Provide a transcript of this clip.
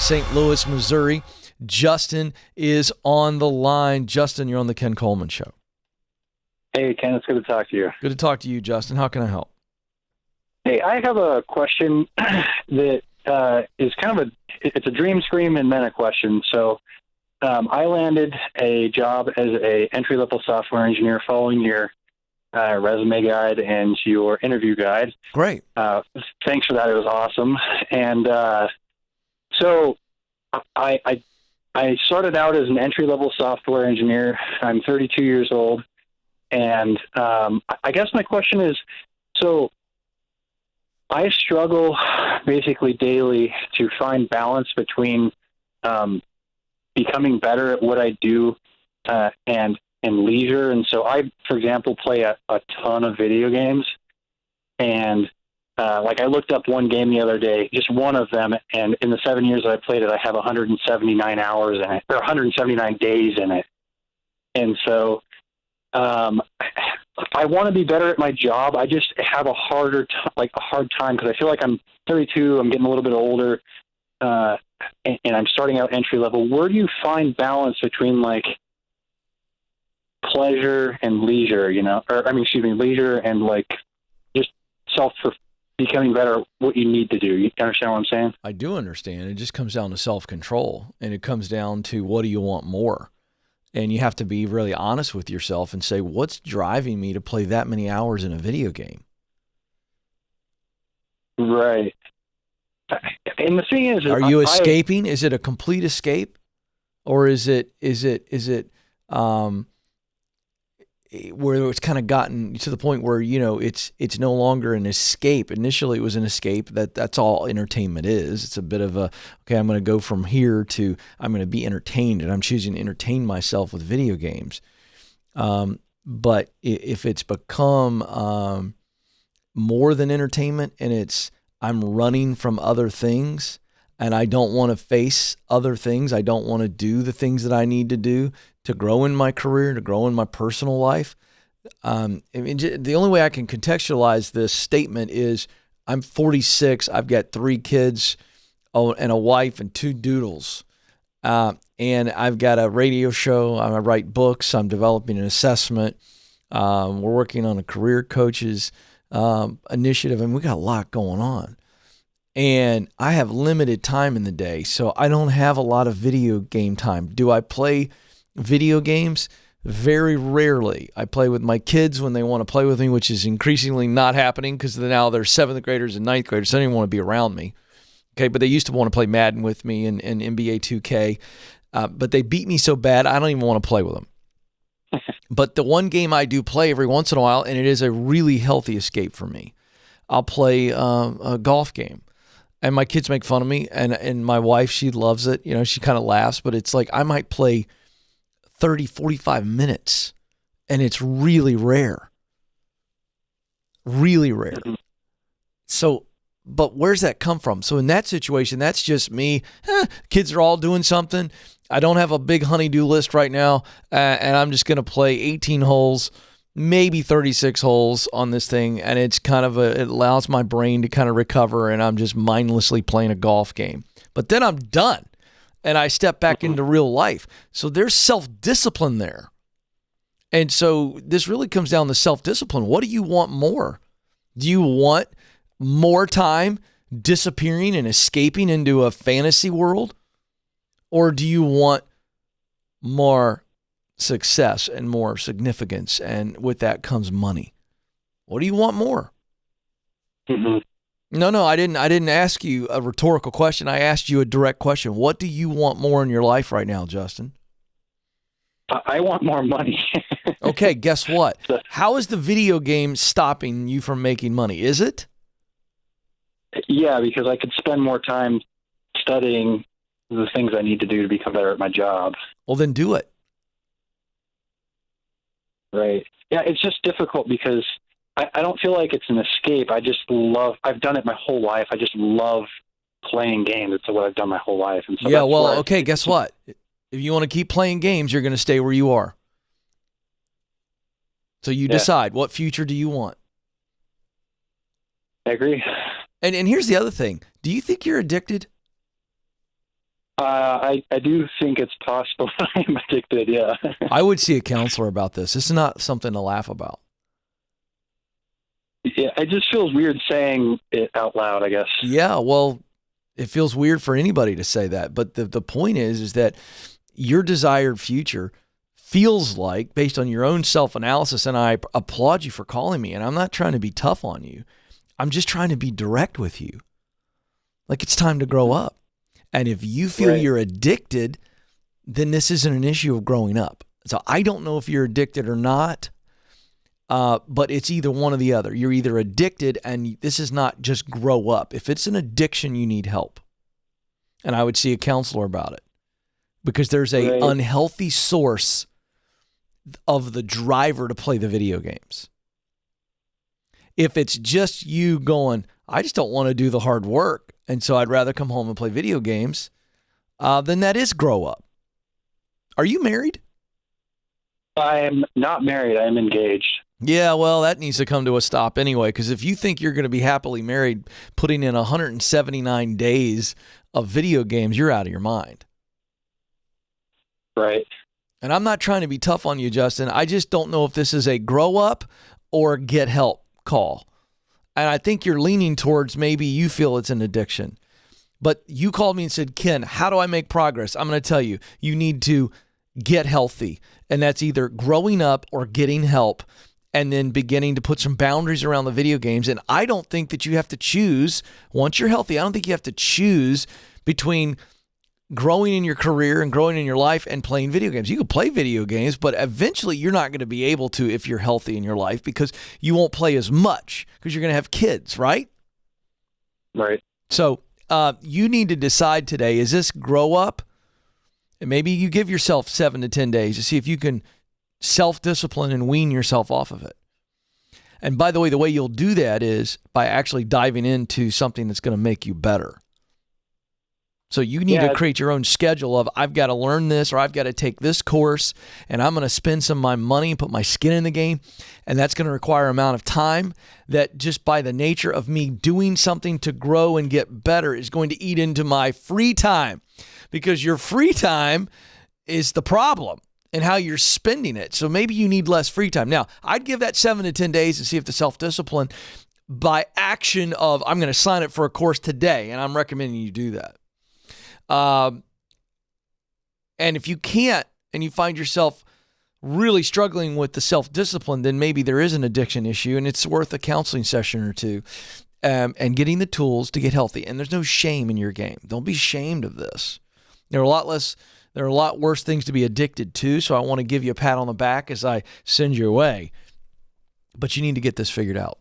St. Louis, Missouri. Justin is on the line. Justin, you're on the Ken Coleman Show. Hey, Ken, it's good to talk to you. Good to talk to you, Justin. How can I help? Hey, I have a question that is kind of it's a dream scream and then a question. So I landed a job as a entry-level software engineer following your resume guide and your interview guide. Great. Thanks for that. It was awesome. And so I started out as an entry-level software engineer. I'm 32 years old. And I guess my question is, so I struggle basically daily to find balance between becoming better at what I do and leisure. And so I, for example, play a ton of video games. And like I looked up one game the other day, just one of them, and in the 7 years that I played it, I have 179 hours in it, or 179 days in it. And so I want to be better at my job. I just have a hard time because I feel like I'm 32. I'm getting a little bit older, and I'm starting out entry level. Where do you find balance between like pleasure and leisure? Leisure and like just for becoming better at what you need to do. You understand what I'm saying? I do understand. It just comes down to self-control, and it comes down to what do you want more. And you have to be really honest with yourself and say, what's driving me to play that many hours in a video game? Right. And the thing is, are you escaping? Is it a complete escape? Or is it where it's kind of gotten to the point where, it's no longer an escape. Initially it was an escape. That's all entertainment is. It's a bit of I'm going to go from here to I'm going to be entertained, and I'm choosing to entertain myself with video games. But if it's become more than entertainment, and I'm running from other things, and I don't want to face other things. I don't want to do the things that I need to do to grow in my career, to grow in my personal life. The only way I can contextualize this statement is I'm 46. I've got 3 kids and a wife and 2 doodles. And I've got a radio show. I write books. I'm developing an assessment. We're working on a career coaches initiative, and we got a lot going on. And I have limited time in the day, so I don't have a lot of video game time. Do I play video games? Very rarely. I play with my kids when they want to play with me, which is increasingly not happening because now they're 7th graders and 9th graders, so they don't even want to be around me. Okay, but they used to want to play Madden with me and NBA 2K, but they beat me so bad, I don't even want to play with them. But the one game I do play every once in a while, and it is a really healthy escape for me, I'll play a golf game. And my kids make fun of me, and my wife, she loves it. She kind of laughs, but it's like I might play 30, 45 minutes, and it's really rare. Really rare. So, but where's that come from? So in that situation, that's just me. Kids are all doing something. I don't have a big honey-do list right now, and I'm just going to play 18 holes, maybe 36 holes on this thing, and it's kind of it allows my brain to kind of recover, and I'm just mindlessly playing a golf game. But then I'm done, and I step back into real life. So there's self-discipline there. And so this really comes down to self-discipline. What do you want more? Do you want more time disappearing and escaping into a fantasy world? Or do you want more success and more significance, and with that comes money? What do you want more? No, I didn't ask you a rhetorical question. I asked you a direct question. What do you want more in your life right now, Justin? I want more money. Okay, guess what? How is the video game stopping you from making money? Is it? Yeah, because I could spend more time studying the things I need to do to become better at my job. Well, then do it. Right. Yeah, it's just difficult because I don't feel like it's an escape. I've done it my whole life. I just love playing games. It's what I've done my whole life. And so yeah, well, okay, guess what? If you want to keep playing games, you're going to stay where you are. So you decide, what future do you want? I agree. And here's the other thing. Do you think you're addicted? I do think it's possible I'm addicted, yeah. I would see a counselor about this. This is not something to laugh about. Yeah, it just feels weird saying it out loud, I guess. Yeah, well, it feels weird for anybody to say that. But the point is that your desired future feels like, based on your own self-analysis, and I applaud you for calling me, and I'm not trying to be tough on you. I'm just trying to be direct with you. Like, it's time to grow up. And if you feel you're addicted, then this isn't an issue of growing up. So I don't know if you're addicted or not. But it's either one or the other. You're either addicted, and this is not just grow up. If it's an addiction, you need help. And I would see a counselor about it, because there's a unhealthy source of the driver to play the video games. If it's just you going, I just don't want to do the hard work, and so I'd rather come home and play video games, then that is grow up. Are you married? I'm not married. I'm engaged. Yeah, well, that needs to come to a stop anyway, because if you think you're going to be happily married putting in 179 days of video games, you're out of your mind. Right. And I'm not trying to be tough on you, Justin. I just don't know if this is a grow up or get help call. And I think you're leaning towards maybe you feel it's an addiction. But you called me and said, Ken, how do I make progress? I'm going to tell you, you need to get healthy. And that's either growing up or getting help, and then beginning to put some boundaries around the video games. And I don't think that you have to choose, once you're healthy, I don't think you have to choose between growing in your career and growing in your life and playing video games. You can play video games, but eventually you're not going to be able to if you're healthy in your life, because you won't play as much because you're going to have kids, right? Right. So you need to decide today, is this grow up? And maybe you give yourself 7 to 10 days to see if you can self-discipline and wean yourself off of it. And by the way you'll do that is by actually diving into something that's going to make you better. So you need to create your own schedule of, I've got to learn this, or I've got to take this course, and I'm going to spend some of my money and put my skin in the game. And that's going to require an amount of time that, just by the nature of me doing something to grow and get better, is going to eat into my free time, because your free time is the problem and how you're spending it. So maybe you need less free time. Now, I'd give that 7 to 10 days and see if the self-discipline by action of, I'm going to sign up for a course today, and I'm recommending you do that. And if you can't, and you find yourself really struggling with the self-discipline, then maybe there is an addiction issue, and it's worth a counseling session or two, and getting the tools to get healthy. And there's no shame in your game. Don't be ashamed of this. There are a lot worse things to be addicted to, so I want to give you a pat on the back as I send you away. But you need to get this figured out.